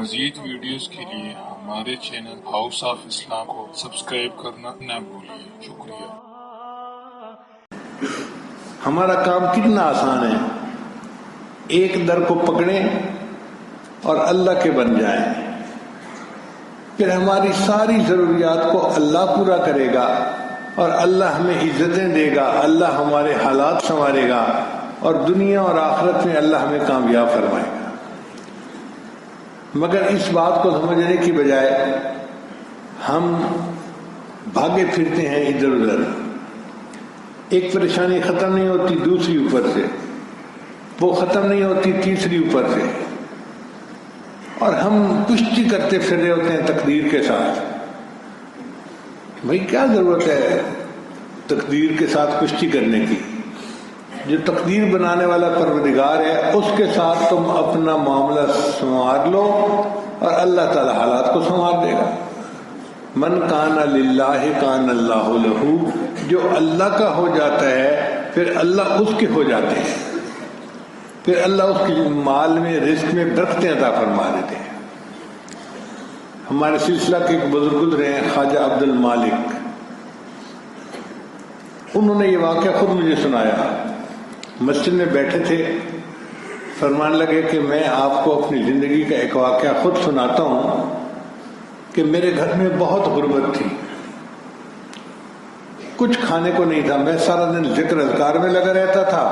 مزید ویڈیوز کے لیے ہمارے چینل ہاؤس آف اسلام کو سبسکرائب کرنا نہ بھولیے۔ شکریہ۔ ہمارا کام کتنا آسان ہے، ایک در کو پکڑیں اور اللہ کے بن جائیں، پھر ہماری ساری ضروریات کو اللہ پورا کرے گا اور اللہ ہمیں عزتیں دے گا، اللہ ہمارے حالات سنوارے گا اور دنیا اور آخرت میں اللہ ہمیں کامیاب فرمائے گا۔ مگر اس بات کو سمجھنے کی بجائے ہم بھاگے پھرتے ہیں ادھر ادھر، ایک پریشانی ختم نہیں ہوتی دوسری اوپر سے، وہ ختم نہیں ہوتی تیسری اوپر سے، اور ہم کشتی کرتے پھر رہے ہوتے ہیں تقدیر کے ساتھ۔ بھائی کیا ضرورت ہے تقدیر کے ساتھ کشتی کرنے کی؟ جو تقدیر بنانے والا پروردگار ہے اس کے ساتھ تم اپنا معاملہ سنوار لو اور اللہ تعالی حالات کو سنوار دے گا۔ من کان للہ کان اللہ لہ، جو اللہ کا ہو جاتا ہے پھر اللہ اس کے ہو جاتے ہیں، پھر اللہ اس کے مال میں رزق میں برکتیں عطا فرما دیتے ہیں۔ ہمارے سلسلہ کے ایک بزرگ گزرے ہیں خواجہ عبد المالک، انہوں نے یہ واقعہ خود مجھے سنایا۔ مسجد میں بیٹھے تھے، فرمان لگے کہ میں آپ کو اپنی زندگی کا ایک واقعہ خود سناتا ہوں کہ میرے گھر میں بہت غربت تھی، کچھ کھانے کو نہیں تھا، میں سارا دن ذکر اذکار میں لگا رہتا تھا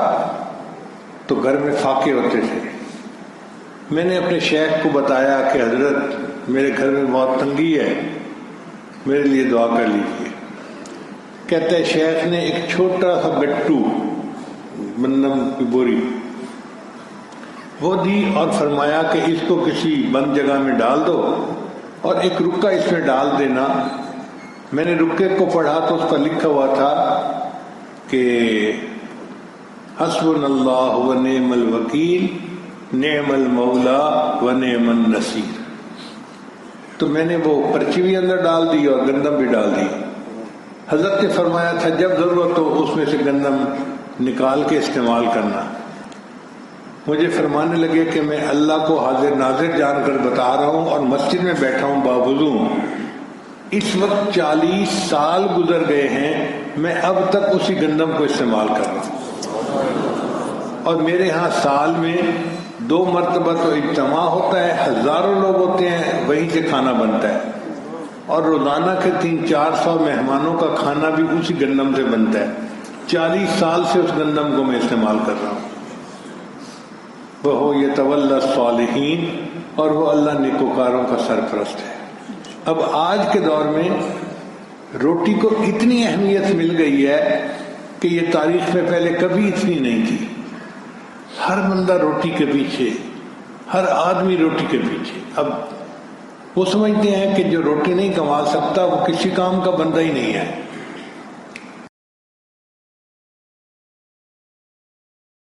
تو گھر میں فاقے ہوتے تھے۔ میں نے اپنے شیخ کو بتایا کہ حضرت میرے گھر میں بہت تنگی ہے، میرے لیے دعا کر لیجیے۔ کہتے ہیں شیخ نے ایک چھوٹا سا گٹو گندم کی بوری وہ دی اور فرمایا کہ اس کو کسی بند جگہ میں ڈال دو اور ایک رکا اس میں ڈال دینا۔ میں نے رکے کو پڑھا تو اس پر لکھا ہوا تھا کہ حسبنا اللہ و نعم الوکیل نعم المولا و نعم النصیر۔ تو میں نے وہ پرچی بھی اندر ڈال دی اور گندم بھی ڈال دی۔ حضرت نے فرمایا تھا جب ضرورت ہو اس میں سے گندم نکال کے استعمال کرنا۔ مجھے فرمانے لگے کہ میں اللہ کو حاضر ناظر جان کر بتا رہا ہوں اور مسجد میں بیٹھا ہوں باوضو، اس وقت 40 سال گزر گئے ہیں، میں اب تک اسی گندم کو استعمال کر رہا ہوں، اور میرے ہاں سال میں 2 مرتبہ تو اجتماع ہوتا ہے، ہزاروں لوگ ہوتے ہیں، وہیں سے کھانا بنتا ہے، اور روزانہ کے 300-400 مہمانوں کا کھانا بھی اسی گندم سے بنتا ہے۔ 40 سال سے اس گندم کو میں استعمال کر رہا ہوں۔ وہ یتولی الصالحین، اور وہ اللہ نیکوکاروں کا سرپرست ہے۔ اب آج کے دور میں روٹی کو اتنی اہمیت مل گئی ہے کہ یہ تاریخ میں پہلے کبھی اتنی نہیں تھی۔ ہر بندہ روٹی کے پیچھے، ہر آدمی روٹی کے پیچھے۔ اب وہ سمجھتے ہیں کہ جو روٹی نہیں کما سکتا وہ کسی کام کا بندہ ہی نہیں ہے۔